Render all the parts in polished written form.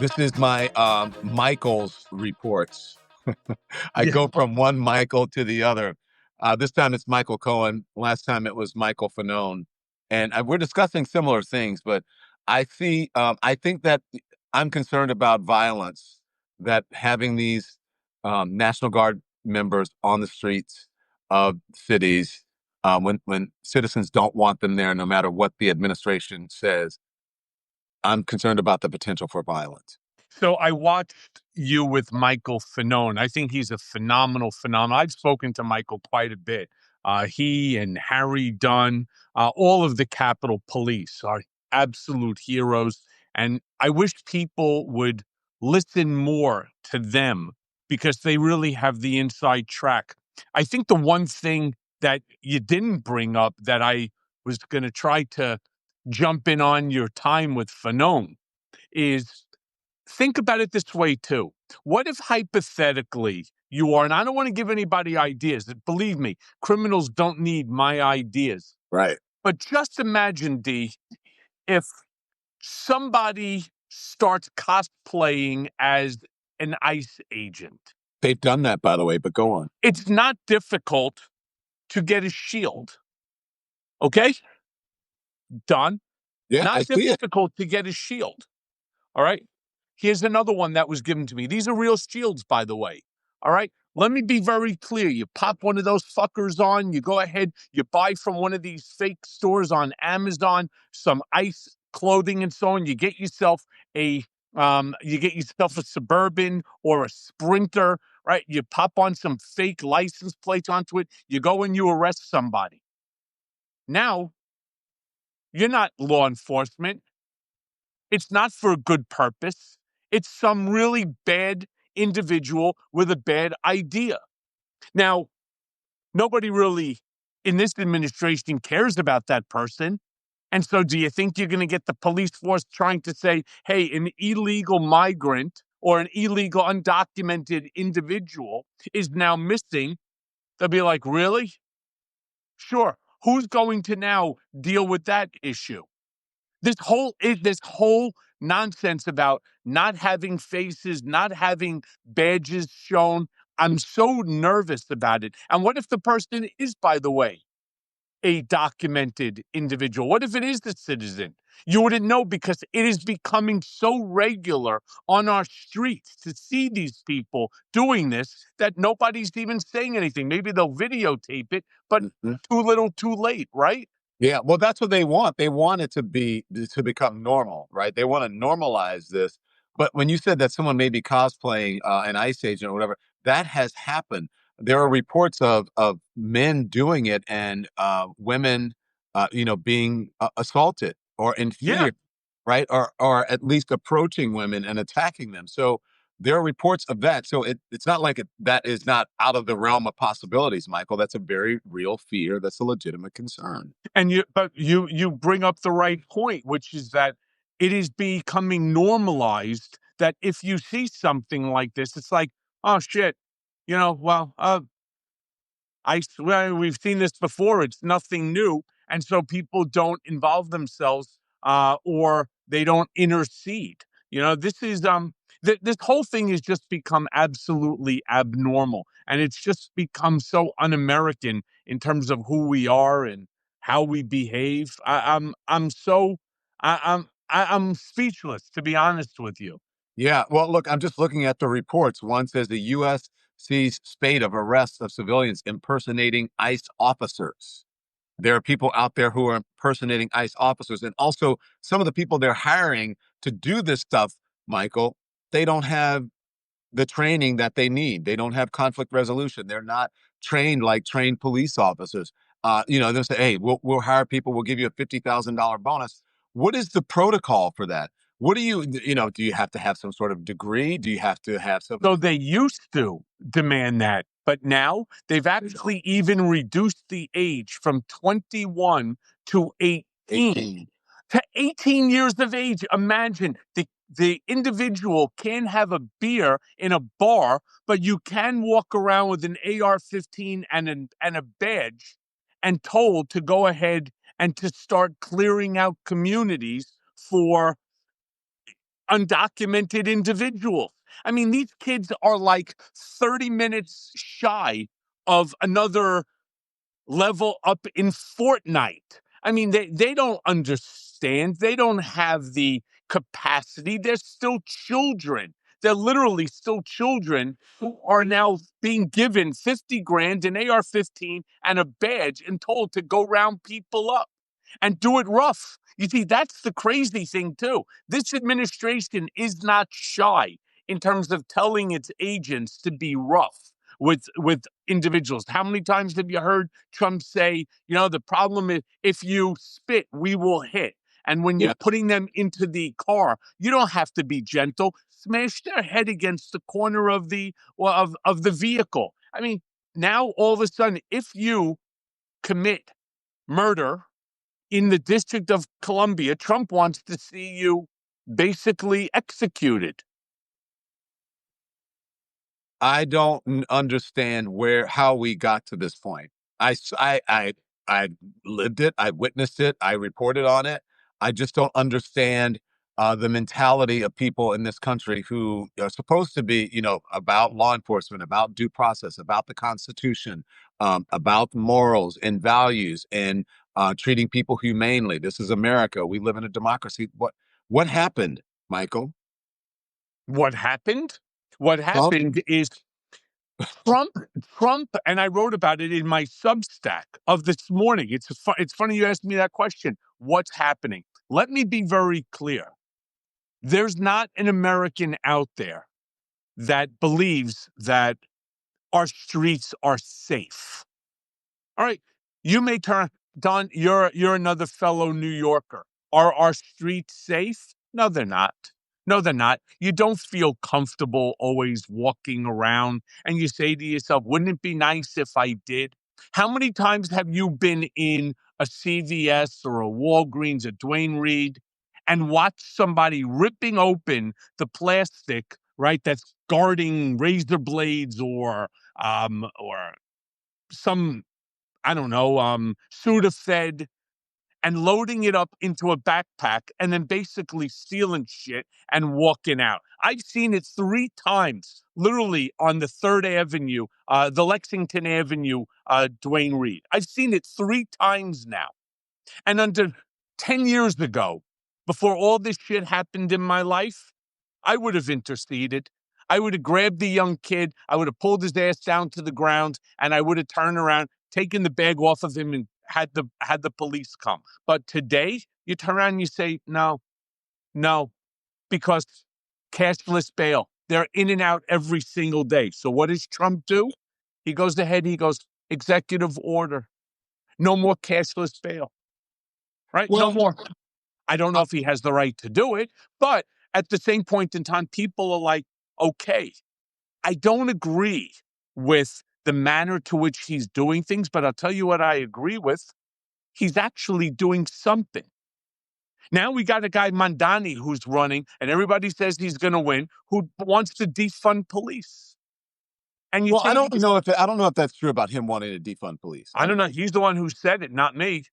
This is my Michael's reports. I Yeah. go from one Michael to the other. This time it's Michael Cohen. Last time it was Michael Fanone. And we're discussing similar things, but I think that I'm concerned about violence, that having these National Guard members on the streets of cities, when citizens don't want them there, no matter what the administration says, I'm concerned about the potential for violence. So I watched you with Michael Fanone. I think he's a phenomenal. I've spoken to Michael quite a bit. He and Harry Dunn, all of the Capitol Police are absolute heroes. And I wish people would listen more to them because they really have the inside track. I think the one thing that you didn't bring up that I was going to try to jump in on your time with Fanone is think about it this way too. What if hypothetically you are, and I don't want to give anybody ideas, believe me, criminals don't need my ideas. Right. But just imagine, D, if somebody starts cosplaying as an ICE agent. They've done that, by the way, but go on. It's not difficult to get a shield. Okay? Done. Yeah, I Not see it. difficult to get a shield. All right. Here's another one that was given to me. These are real shields, by the way. All right. Let me be very clear. You pop one of those fuckers on, you go ahead, you buy from one of these fake stores on Amazon, some ICE clothing and so on. You get yourself a Suburban or a Sprinter, right? You pop on some fake license plates onto it, you go and you arrest somebody. Now, you're not law enforcement. It's not for a good purpose. It's some really bad individual with a bad idea. Now, nobody really in this administration cares about that person. And so do you think you're going to get the police force trying to say, hey, an illegal migrant or an illegal undocumented individual is now missing? They'll be like, really? Sure. Who's going to now deal with that issue? This whole nonsense about not having faces, not having badges shown. I'm so nervous about it. And what if the person is, by the way, a documented individual? What if it is the citizen? You wouldn't know because it is becoming so regular on our streets to see these people doing this that nobody's even saying anything. Maybe they'll videotape it, but Mhm. too little, too late, right? Yeah, well, that's what they want. They want it to become normal, right? They want to normalize this. But when you said that someone may be cosplaying an ICE agent or whatever, that has happened. There are reports of men doing it and women, being assaulted or in Yeah. fear, right? Or at least approaching women and attacking them. So there are reports of that. So it's not like that is not out of the realm of possibilities, Michael. That's a very real fear. That's a legitimate concern. And you bring up the right point, which is that it is becoming normalized that if you see something like this, it's like, oh shit, I swear we've seen this before. It's nothing new, and so people don't involve themselves, or they don't intercede. This whole thing has just become absolutely abnormal, and it's just become so un-American in terms of who we are and how we behave. I'm speechless, to be honest with you. Yeah, well, look, I'm just looking at the reports. One says the U.S. sees spate of arrests of civilians impersonating ICE officers. There are people out there who are impersonating ICE officers. And also, some of the people they're hiring to do this stuff, Michael, they don't have the training that they need. They don't have conflict resolution. They're not trained like trained police officers. They'll say, "Hey, we'll hire people. We'll give you a $50,000 bonus." What is the protocol for that? What do do you have to have some sort of degree? Do you have to have some? So they used to demand that, but now they've actually even reduced the age from 21 to 18. To 18 years of age. Imagine the individual can have a beer in a bar, but you can walk around with an AR-15 and a badge and told to go ahead and to start clearing out communities for undocumented individuals. I mean, these kids are like 30 minutes shy of another level up in Fortnite. I mean, they don't understand. They don't have the capacity. They're still children. They're literally still children who are now being given 50 grand, an AR-15, and a badge and told to go round people up and do it rough. You see, that's the crazy thing, too. This administration is not shy in terms of telling its agents to be rough with individuals. How many times have you heard Trump say, the problem is if you spit, we will hit. And when you're putting them into the car, you don't have to be gentle. Smash their head against the corner of the vehicle. I mean, now all of a sudden, if you commit murder in the District of Columbia, Trump wants to see you basically executed. I don't understand how we got to this point. I lived it. I witnessed it. I reported on it. I just don't understand the mentality of people in this country who are supposed to be, about law enforcement, about due process, about the Constitution, about morals and values, and treating people humanely. This is America. We live in a democracy. What happened, Michael? What happened? What Trump? happened is Trump, and I wrote about it in my Substack of this morning. It's funny you asked me that question. What's happening? Let me be very clear. There's not an American out there that believes that our streets are safe. All right, you may turn, Don, you're another fellow New Yorker. Are our streets safe? No, they're not. No, they're not. You don't feel comfortable always walking around, and you say to yourself, wouldn't it be nice if I did? How many times have you been in a CVS or a Walgreens, a Duane Reade, and watched somebody ripping open the plastic, right, that's guarding razor blades or some, I don't know, Sudafed, and loading it up into a backpack and then basically stealing shit and walking out. I've seen it 3 times, literally on the 3rd Avenue, the Lexington Avenue, Duane Reade. I've seen it 3 times now. And under 10 years ago, before all this shit happened in my life, I would have interceded. I would have grabbed the young kid. I would have pulled his ass down to the ground, and I would have turned around, taken the bag off of him, and had the police come. But today, you turn around and you say, no, because cashless bail. They're in and out every single day. So what does Trump do? He goes ahead, he goes, executive order. No more cashless bail. Right? No more. I don't know if he has the right to do it, but at the same point in time, people are like, okay, I don't agree with the manner to which he's doing things, but I'll tell you what I agree with. He's actually doing something. Now we got a guy, Mandani, who's running, and everybody says he's going to win, who wants to defund police. And I don't know if that's true about him wanting to defund police. I don't know. He's the one who said it, not me.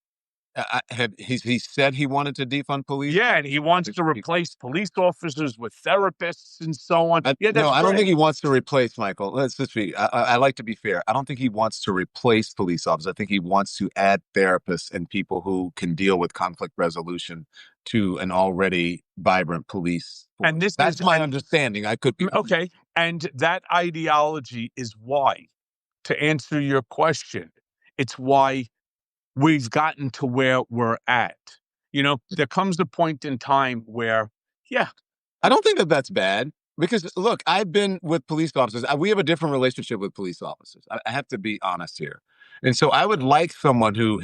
He said he wanted to defund police? Yeah, and he wants to replace police officers with therapists and so on. I don't think he wants to replace, Michael. Let's just be, I like to be fair. I don't think he wants to replace police officers. I think he wants to add therapists and people who can deal with conflict resolution to an already vibrant police force. And that's my understanding. I could be okay. And that ideology is why, to answer your question, it's why we've gotten to where we're at. There comes a point in time where, I don't think that that's bad because, look, I've been with police officers. We have a different relationship with police officers. I have to be honest here. And so I would like someone who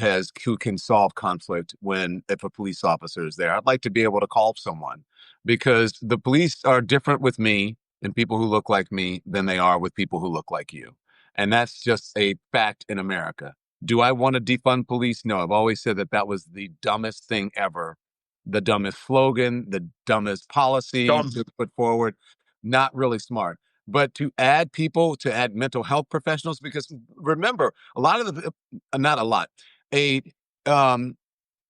can solve conflict if a police officer is there. I'd like to be able to call someone because the police are different with me and people who look like me than they are with people who look like you. And that's just a fact in America. Do I want to defund police? No, I've always said that was the dumbest thing ever. The dumbest slogan, the dumbest policy to put forward. Not really smart. But to add mental health professionals, because remember, a lot of not a lot, a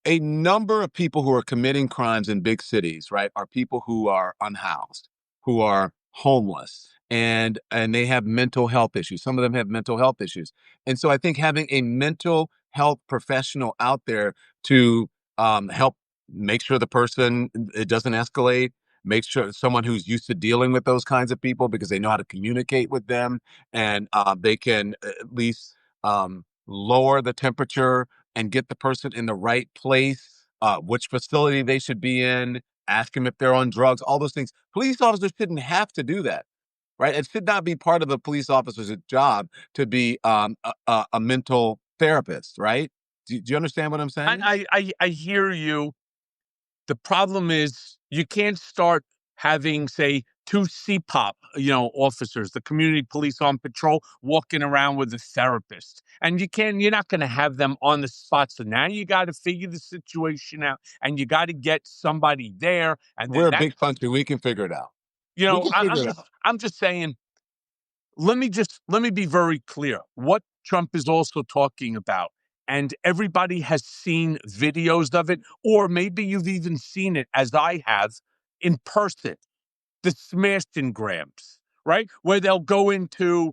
a number of people who are committing crimes in big cities, right, are people who are unhoused, who are homeless, and they have mental health issues. Some of them have mental health issues. And so I think having a mental health professional out there to help make sure the person, it doesn't escalate, make sure someone who's used to dealing with those kinds of people because they know how to communicate with them, and they can at least lower the temperature and get the person in the right place, which facility they should be in, ask them if they're on drugs, all those things. Police officers shouldn't have to do that, right? It should not be part of a police officer's job to be a mental therapist, right? Do you understand what I'm saying? I hear you. The problem is you can't start having, say, two CPOP, officers, the community police on patrol, walking around with a therapist. And you're not going to have them on the spot. So now you got to figure the situation out and you got to get somebody there. And We're then a big country. We can figure it out. We can figure it out. I'm just saying, let me be very clear what Trump is also talking about. And everybody has seen videos of it, or maybe you've even seen it, as I have, in person. The smashed and grams, right? Where they'll go into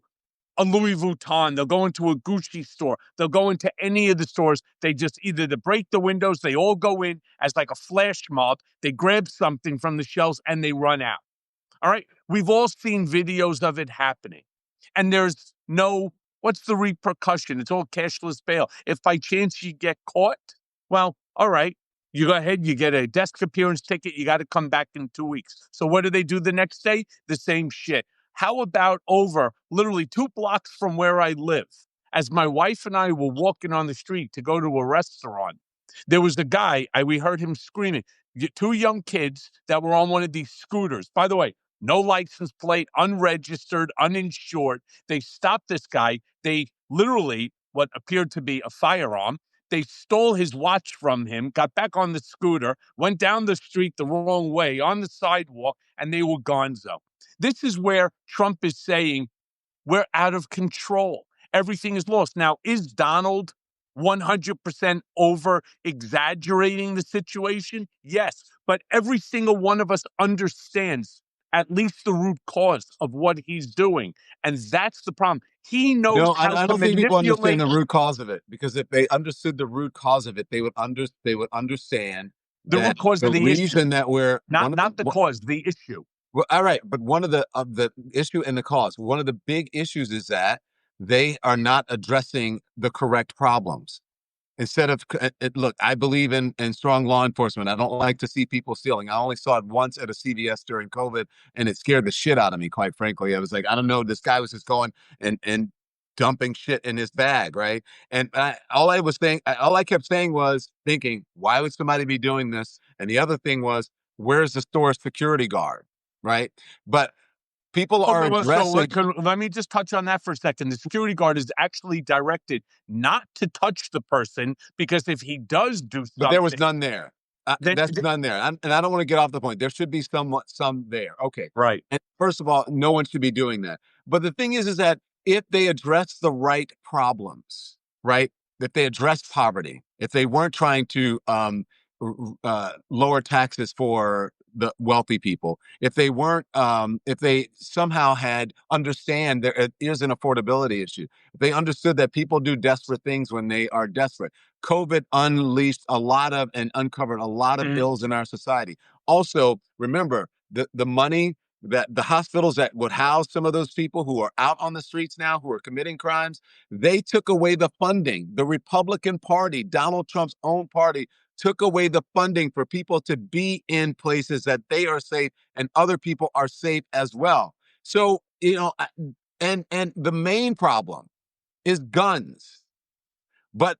a Louis Vuitton, they'll go into a Gucci store, they'll go into any of the stores. They just either to break the windows, they all go in as like a flash mob, they grab something from the shelves and they run out. All right. We've all seen videos of it happening. And there's no, what's the repercussion? It's all cashless bail. If by chance you get caught, well, all right. You go ahead, you get a desk appearance ticket, you got to come back in 2 weeks. So what do they do the next day? The same shit. How about over literally 2 blocks from where I live? As my wife and I were walking on the street to go to a restaurant, there was a guy, we heard him screaming, two young kids that were on one of these scooters. By the way, no license plate, unregistered, uninsured. They stopped this guy. They literally, what appeared to be a firearm, they stole his watch from him, got back on the scooter, went down the street the wrong way on the sidewalk, and they were gonzo. This is where Trump is saying we're out of control. Everything is lost. Now, is Donald 100% over exaggerating the situation? Yes. But every single one of us understands at least the root cause of what he's doing. And that's the problem. He knows No, how I to don't think people understand manipulate the root cause of it, because if they understood the root cause of it, they would understand the that root cause the of the issue, reason that we're one of not the cause, the issue. well, all right, but one of the issue and the cause, one of the big issues is that they are not addressing the correct problems. Instead of look, I believe in strong law enforcement. I don't like to see people stealing. I only saw it once at a CVS during COVID, and it scared the shit out of me. Quite frankly, I was like, I don't know, this guy was just going and dumping shit in his bag, right? And all I kept saying was thinking, why would somebody be doing this? And the other thing was, where's the store's security guard, right? But people are Okay, well, so addressing. let me just touch on that for a second. The security guard is actually directed not to touch the person, because if he does do But there was something, none there. then That's none there. And I don't want to get off the point. There should be some there. Okay. right. And first of all, no one should be doing that. But the thing is that if they address the right problems, right? If they address poverty, if they weren't trying to lower taxes for the wealthy people, if they weren't, if they somehow had understand there is an affordability issue, if they understood that people do desperate things when they are desperate. COVID unleashed a lot of and uncovered a lot of ills in our society. Also, remember the money that the hospitals that would house some of those people who are out on the streets now, who are committing crimes, they took away the funding. The Republican Party, Donald Trump's own party, took away the funding for people to be in places that they are safe and other people are safe as well. So, and the main problem is guns. But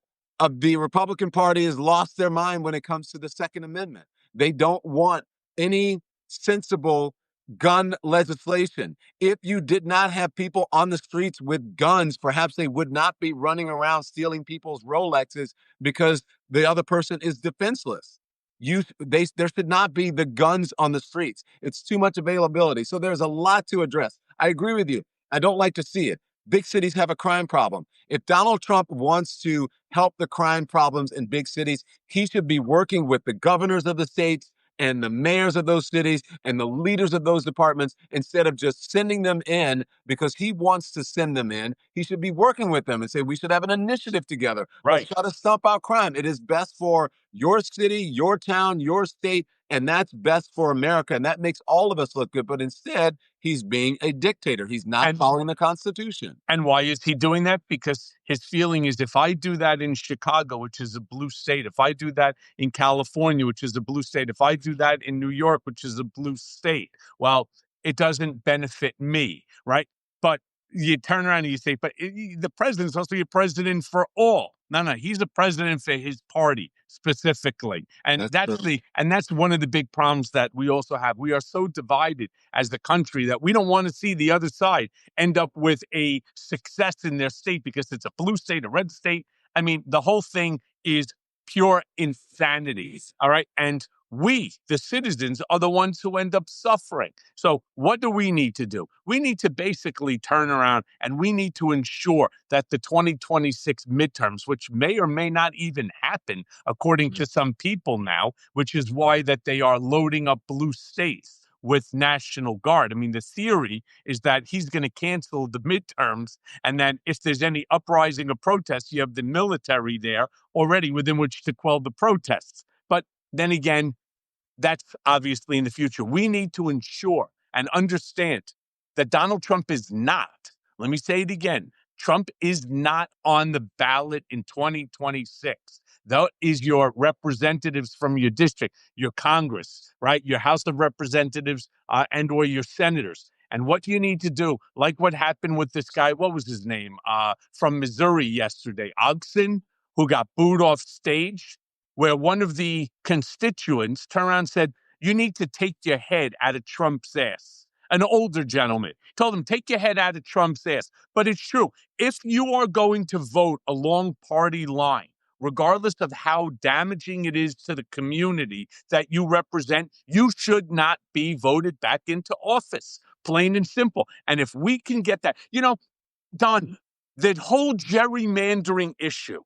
the Republican Party has lost their mind when it comes to the Second Amendment. They don't want any sensible gun legislation. If you did not have people on the streets with guns, perhaps they would not be running around stealing people's Rolexes because the other person is defenseless. There should not be the guns on the streets. It's too much availability. So there's a lot to address. I agree with you. I don't like to see it. big cities have a crime problem. If Donald Trump wants to help the crime problems in big cities, he should be working with the governors of the states and the mayors of those cities and the leaders of those departments instead of just sending them in because he wants to send them in. He should be working with them and say, we should have an initiative together. Right. Let's try to stomp out crime. It is best for your city, your town, your state, and that's best for America. And that makes all of us look good. But instead, he's being a dictator. He's not following the Constitution. And why is he doing that? Because his feeling is if I do that in Chicago, which is a blue state, if I do that in California, which is a blue state, if I do that in New York, which is a blue state, well, it doesn't benefit me, right? But you turn around and you say, but the president's also a president for all. No, he's a president for his party specifically. And that's one of the big problems that we also have. We are so divided as the country that we don't want to see the other side end up with a success in their state because it's a blue state, a red state. I mean, the whole thing is pure insanity. All right. And we, the citizens, are the ones who end up suffering. So what do we need to do? We need to basically turn around and we need to ensure that the 2026 midterms, which may or may not even happen, according to some people now, which is why that they are loading up blue states with National Guard. I mean, the theory is that he's going to cancel the midterms, and then if there's any uprising or protests, you have the military there already within which to quell the protests. But then again, that's obviously in the future. We need to ensure and understand that Donald Trump is not, let me say it again, Trump is not on the ballot in 2026. That is your representatives from your district, your Congress, right? Your House of Representatives and or your senators. And what you need to do, like what happened with this guy, what was his name, from Missouri yesterday, Ogson, who got booed off stage, where one of the constituents turned around and said, you need to take your head out of Trump's ass. An older gentleman told him, take your head out of Trump's ass. But it's true. If you are going to vote along party line, regardless of how damaging it is to the community that you represent, you should not be voted back into office, plain and simple. And if we can get that, Don, the whole gerrymandering issue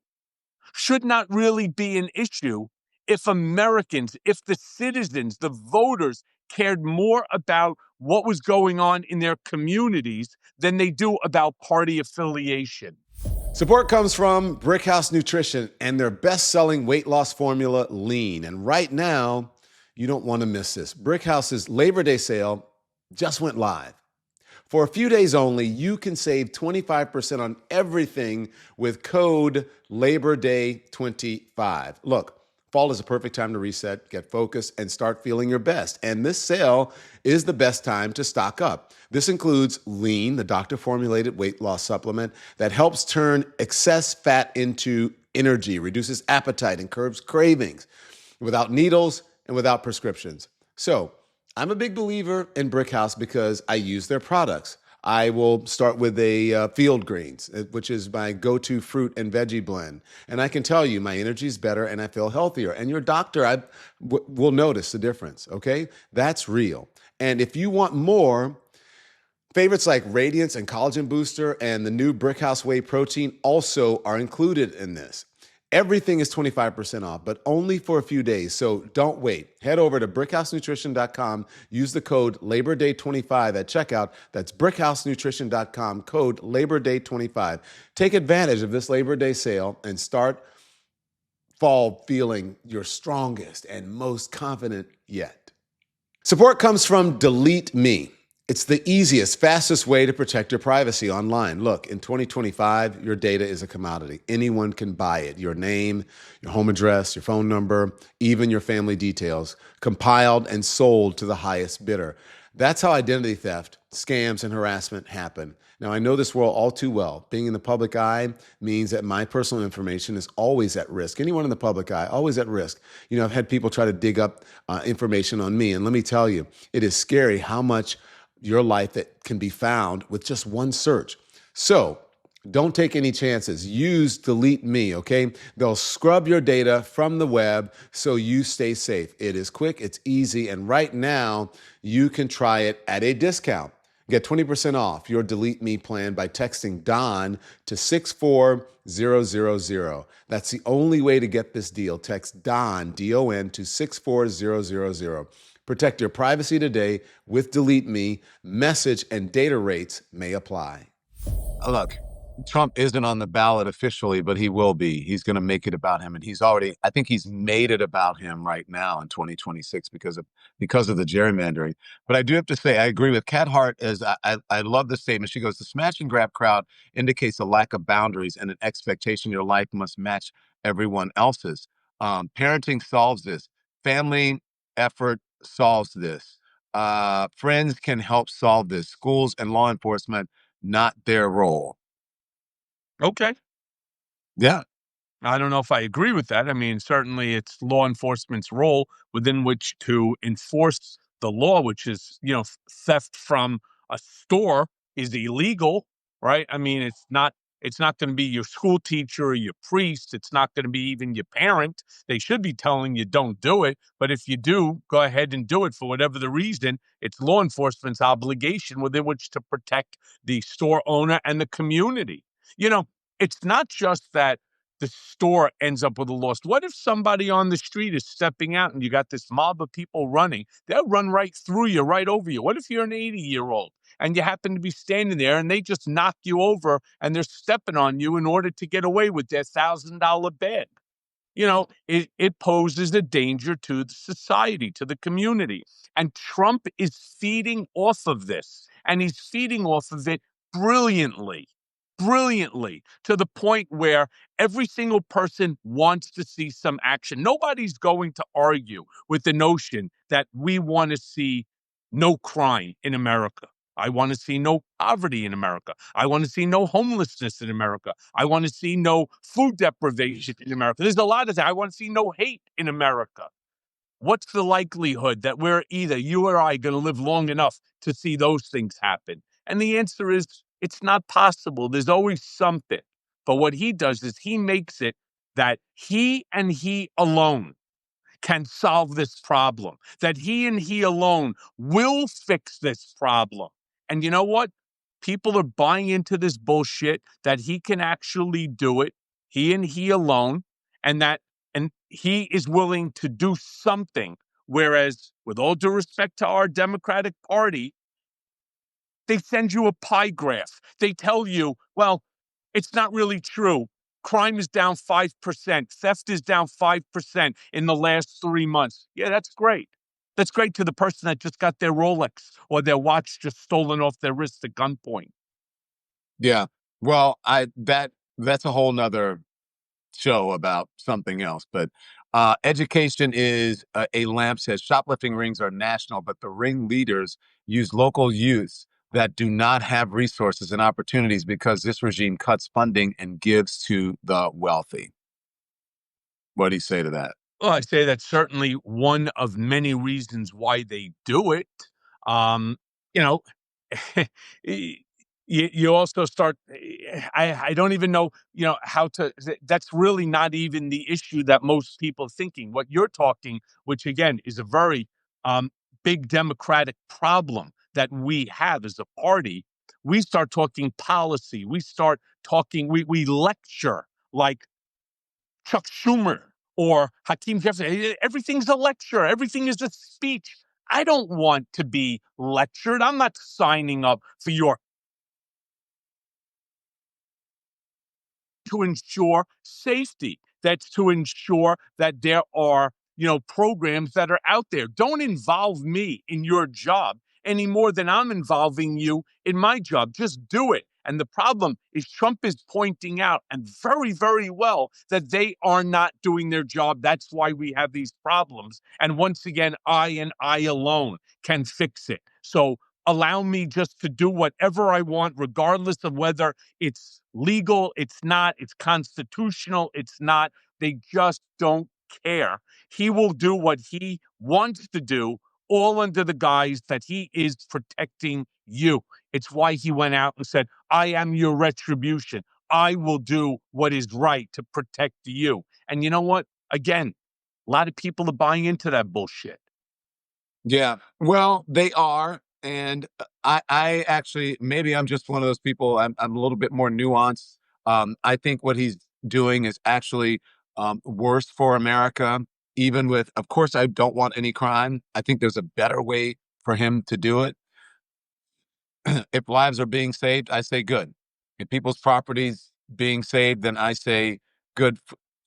should not really be an issue if Americans, if the citizens, the voters cared more about what was going on in their communities than they do about party affiliation. Support comes from Brickhouse Nutrition and their best-selling weight loss formula, Lean. And right now, you don't want to miss this. Brickhouse's Labor Day sale just went live. For a few days only, you can save 25% on everything with code LaborDay25. Look, fall is a perfect time to reset, get focused, and start feeling your best. And this sale is the best time to stock up. This includes Lean, the doctor-formulated weight loss supplement that helps turn excess fat into energy, reduces appetite, and curbs cravings without needles and without prescriptions. So, I'm a big believer in Brickhouse because I use their products. I will start with a Field Greens, which is my go-to fruit and veggie blend. And I can tell you my energy is better and I feel healthier. And your doctor will notice the difference, okay? That's real. And if you want more, favorites like Radiance and Collagen Booster and the new Brickhouse Whey Protein also are included in this. Everything is 25% off, but only for a few days, so don't wait. Head over to brickhousenutrition.com, use the code LaborDay25 at checkout. That's brickhousenutrition.com, code LaborDay25. Take advantage of this Labor Day sale and start fall feeling your strongest and most confident yet. Support comes from Delete Me. It's the easiest, fastest way to protect your privacy online. Look, in 2025, your data is a commodity. Anyone can buy it. Your name, your home address, your phone number, even your family details, compiled and sold to the highest bidder. That's how identity theft, scams, and harassment happen. Now, I know this world all too well. Being in the public eye means that my personal information is always at risk. Anyone in the public eye, always at risk. I've had people try to dig up information on me, and let me tell you, it is scary how much your life that can be found with just one search. So don't take any chances. Use Delete Me, okay? They'll scrub your data from the web so you stay safe. It is quick, it's easy, and right now you can try it at a discount. Get 20% off your Delete Me plan by texting Don to 64000. That's the only way to get this deal. Text Don, D-O-N, to 64000. Protect your privacy today with Delete Me. Message and data rates may apply. Look, Trump isn't on the ballot officially, but he will be. He's going to make it about him, and I think he's made it about him right now in 2026 because of the gerrymandering. But I do have to say, I agree with Kat Hart. I love the statement. She goes, "The smash and grab crowd indicates a lack of boundaries and an expectation your life must match everyone else's. Parenting solves this. Family effort solves this. Friends can help solve this. Schools and law enforcement, not their role." Okay. Yeah. I don't know if I agree with that. I mean, certainly it's law enforcement's role within which to enforce the law, which is, theft from a store is illegal, right? I mean, it's not going to be your school teacher or your priest. It's not going to be even your parent. They should be telling you don't do it. But if you do, go ahead and do it for whatever the reason. It's law enforcement's obligation within which to protect the store owner and the community. You know, it's not just that the store ends up with a loss. What if somebody on the street is stepping out and you got this mob of people running? They'll run right through you, right over you. What if you're an 80-year-old and you happen to be standing there and they just knock you over and they're stepping on you in order to get away with their $1,000 bag? It poses a danger to the society, to the community. And Trump is feeding off of this. And he's feeding off of it brilliantly, brilliantly, to the point where every single person wants to see some action. Nobody's going to argue with the notion that we want to see no crime in America. I want to see no poverty in America. I want to see no homelessness in America. I want to see no food deprivation in America. There's a lot of that. I want to see no hate in America. What's the likelihood that we're either you or I going to live long enough to see those things happen? And the answer is it's not possible. There's always something. But what he does is he makes it that he and he alone can solve this problem, that he and he alone will fix this problem. And you know what? People are buying into this bullshit that he can actually do it, he and he alone, and he is willing to do something. Whereas, with all due respect to our Democratic Party, they send you a pie graph. They tell you, well, it's not really true. Crime is down 5%. Theft is down 5% in the last 3 months. Yeah, that's great. That's great to the person that just got their Rolex or their watch just stolen off their wrist at gunpoint. Yeah. Well, that's a whole nother show about something else. But education is a lamp says shoplifting rings are national, but the ring leaders use local youths that do not have resources and opportunities because this regime cuts funding and gives to the wealthy. What do you say to that? Well, I say that's certainly one of many reasons why they do it. Um, you know, you also start. I don't even know, how to. That's really not even the issue that most people are thinking. What you're talking, which again is a very um, big democratic problem that we have as a party. We start talking policy. We start talking. We lecture like Chuck Schumer or Hakeem Jeffries. Everything's a lecture. Everything is a speech. I don't want to be lectured. I'm not signing up for your to ensure safety. That's to ensure that there are, programs that are out there. Don't involve me in your job any more than I'm involving you in my job. Just do it. And the problem is Trump is pointing out, and very, very well, that they are not doing their job. That's why we have these problems. And once again, I and I alone can fix it. So allow me just to do whatever I want, regardless of whether it's legal, it's not, it's constitutional, it's not. They just don't care. He will do what he wants to do, all under the guise that he is protecting you. It's why he went out and said, I am your retribution. I will do what is right to protect you. And you know what? Again, a lot of people are buying into that bullshit. Yeah. Well, they are. And I actually, maybe I'm just one of those people. I'm a little bit more nuanced. I think what he's doing is actually worse for America. Even with, of course, I don't want any crime. I think there's a better way for him to do it. If lives are being saved, I say good. If people's properties being saved, then I say good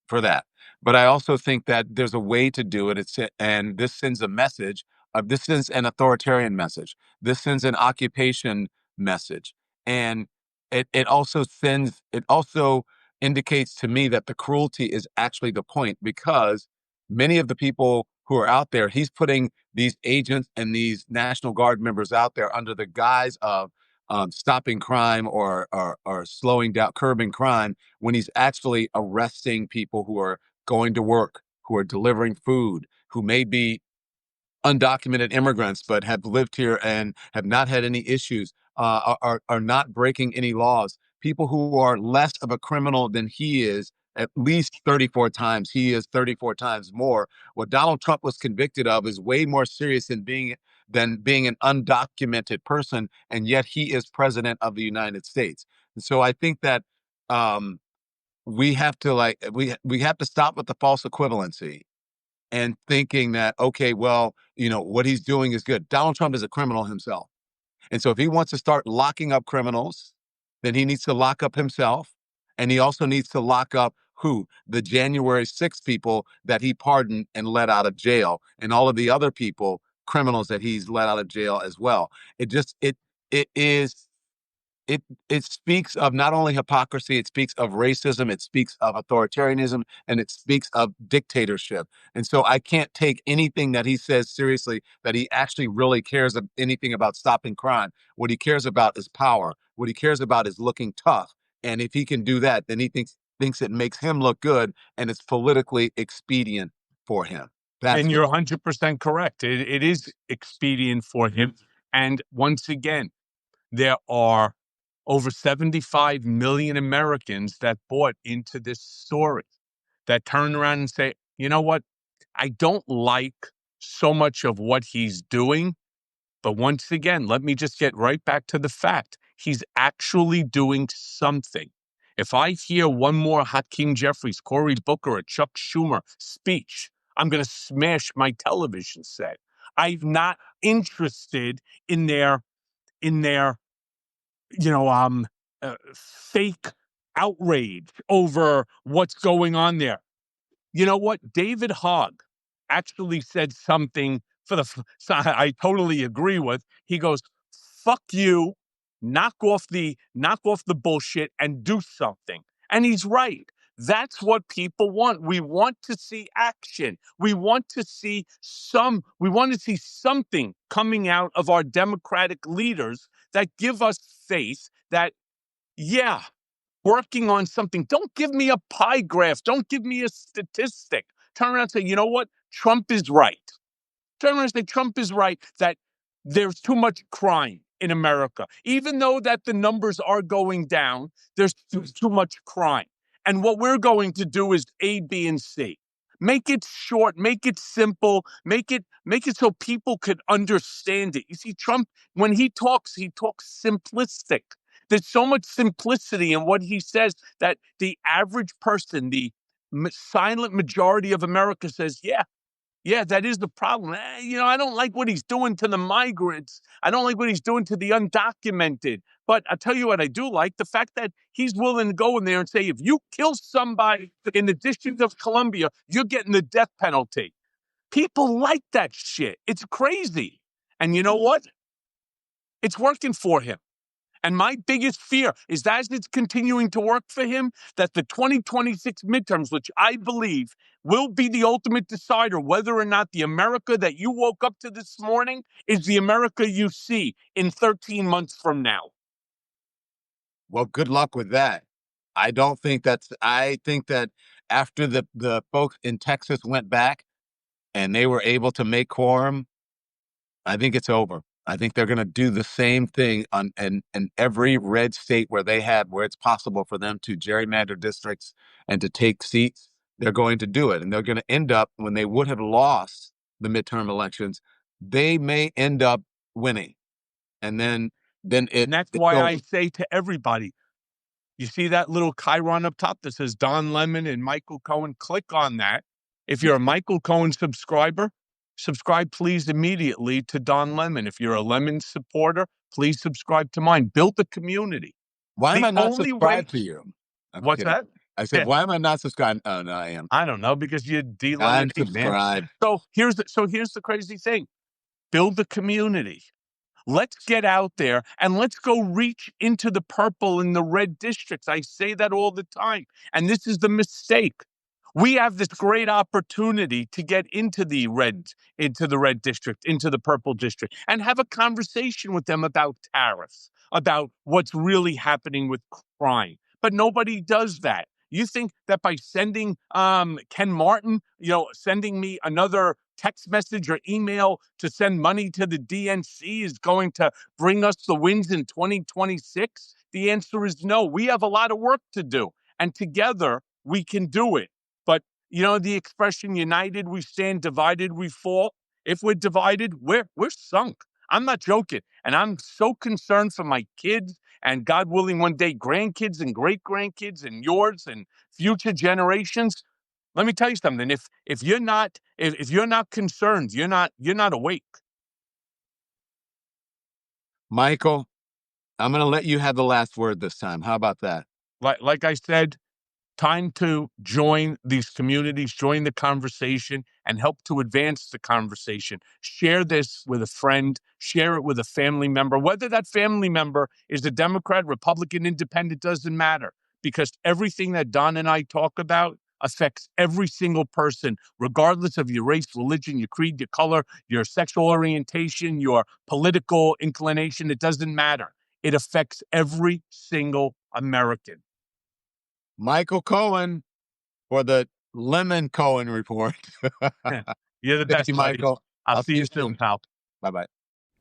for that. But I also think that there's a way to do it. And this sends a message of this sends an authoritarian message. This sends an occupation message. And it also indicates to me that the cruelty is actually the point, because many of the people who are out there, he's putting these agents and these National Guard members out there under the guise of stopping crime or slowing down, curbing crime, when he's actually arresting people who are going to work, who are delivering food, who may be undocumented immigrants but have lived here and have not had any issues, are not breaking any laws. People who are less of a criminal than he is, at least 34 times. He is 34 times more. What Donald Trump was convicted of is way more serious than being an undocumented person, and yet he is president of the United States. And so I think that we have to we have to stop with the false equivalency and thinking that, okay, well, what he's doing is good. Donald Trump is a criminal himself. And so if he wants to start locking up criminals, then he needs to lock up himself. And he also needs to lock up who? The January 6th people that he pardoned and let out of jail, and all of the other people, criminals that he's let out of jail as well. It is it it speaks of not only hypocrisy, it speaks of racism, it speaks of authoritarianism, and it speaks of dictatorship. And so I can't take anything that he says seriously, that he actually really cares anything about stopping crime. What he cares about is power. What he cares about is looking tough. And if he can do that, then he thinks it makes him look good, and it's politically expedient for him. That's And you're 100% correct. It is expedient for him. And once again, there are over 75 million Americans that bought into this story, that turn around and say, you know what? I don't like so much of what he's doing. But once again, let me just get right back to the fact he's actually doing something. If I hear one more Hakeem Jeffries, Cory Booker, or Chuck Schumer speech, I'm going to smash my television set. I'm not interested in their fake outrage over what's going on there. You know what? David Hogg actually said something I totally agree with. He goes, "Fuck you, knock off the bullshit and do something." And he's right. That's what people want. We want to see action. We want to see something coming out of our democratic leaders that give us faith that, yeah, working on something. Don't give me a pie graph. Don't give me a statistic. Turn around and say, you know what? Trump is right. Turn around and say Trump is right that there's too much crime in America. Even though that the numbers are going down, there's too much crime. And what we're going to do is A, B, and C. Make it short, make it simple, make it so people could understand it. You see, Trump, when he talks simplistic. There's so much simplicity in what he says that the average person, the silent majority of America says, yeah, that is the problem. I don't like what he's doing to the migrants. I don't like what he's doing to the undocumented. But I'll tell you what I do like, the fact that he's willing to go in there and say, if you kill somebody in the District of Columbia, you're getting the death penalty. People like that shit. It's crazy. And you know what? It's working for him. And my biggest fear is that as it's continuing to work for him, that the 2026 midterms, which I believe will be the ultimate decider whether or not the America that you woke up to this morning is the America you see in 13 months from now. Well, good luck with that. I think that after the folks in Texas went back and they were able to make quorum, I think it's over. I think they're going to do the same thing in every red state where it's possible for them to gerrymander districts and to take seats. They're going to do it. And they're going to end up, when they would have lost the midterm elections, they may end up winning. and then And that's why I say to everybody, you see that little chyron up top that says Don Lemon and Michael Cohen? Click on that. If you're a Michael Cohen subscriber, subscribe please immediately to Don Lemon. If you're a Lemon supporter, please subscribe to mine. Build the community. Why am The I not only subscribed way- to you? I'm What's kidding. that? I said, Yeah. why am I not subscribed? Oh, no, I am. I don't know, because you're I'm de-lemonade, man. subscribed. So here's the crazy thing. Build the community. Let's get out there and let's go reach into the purple and the red districts. I say that all the time. And this is the mistake. We have this great opportunity to get into the red district, into the purple district, and have a conversation with them about tariffs, about what's really happening with crime. But nobody does that. You think that by sending Ken Martin, sending me another text message or email to send money to the DNC is going to bring us the wins in 2026? The answer is no. We have a lot of work to do, and together we can do it. But the expression united we stand, divided we fall. If we're divided, we're sunk. I'm not joking. And I'm so concerned for my kids and, God willing, one day grandkids and great grandkids and yours and future generations. Let me tell you something. If you're not concerned, you're not awake. Michael, I'm going to let you have the last word this time. How about that? Like I said, time to join these communities, join the conversation, and help to advance the conversation. Share this with a friend, share it with a family member. Whether that family member is a Democrat, Republican, Independent, doesn't matter, because everything that Don and I talk about affects every single person, regardless of your race, religion, your creed, your color, your sexual orientation, your political inclination. It doesn't matter. It affects every single American. Michael Cohen for the Lemon Cohen Report. You're the best, Thank you, Michael. I'll see you soon, pal. Bye-bye.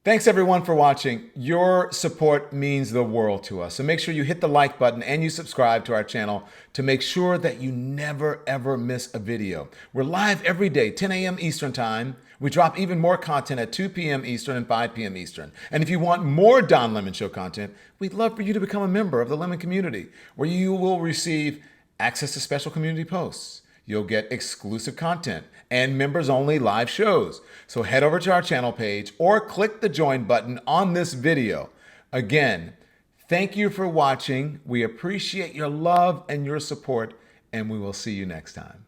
Thanks everyone for watching. Your support means the world to us. So make sure you hit the like button and you subscribe to our channel to make sure that you never ever miss a video. We're live every day, 10 a.m. Eastern time. We drop even more content at 2 p.m. Eastern and 5 p.m. Eastern. And if you want more Don Lemon Show content, we'd love for you to become a member of the Lemon community, where you will receive access to special community posts. You'll get exclusive content and members-only live shows. So head over to our channel page or click the join button on this video. Again, thank you for watching. We appreciate your love and your support, and we will see you next time.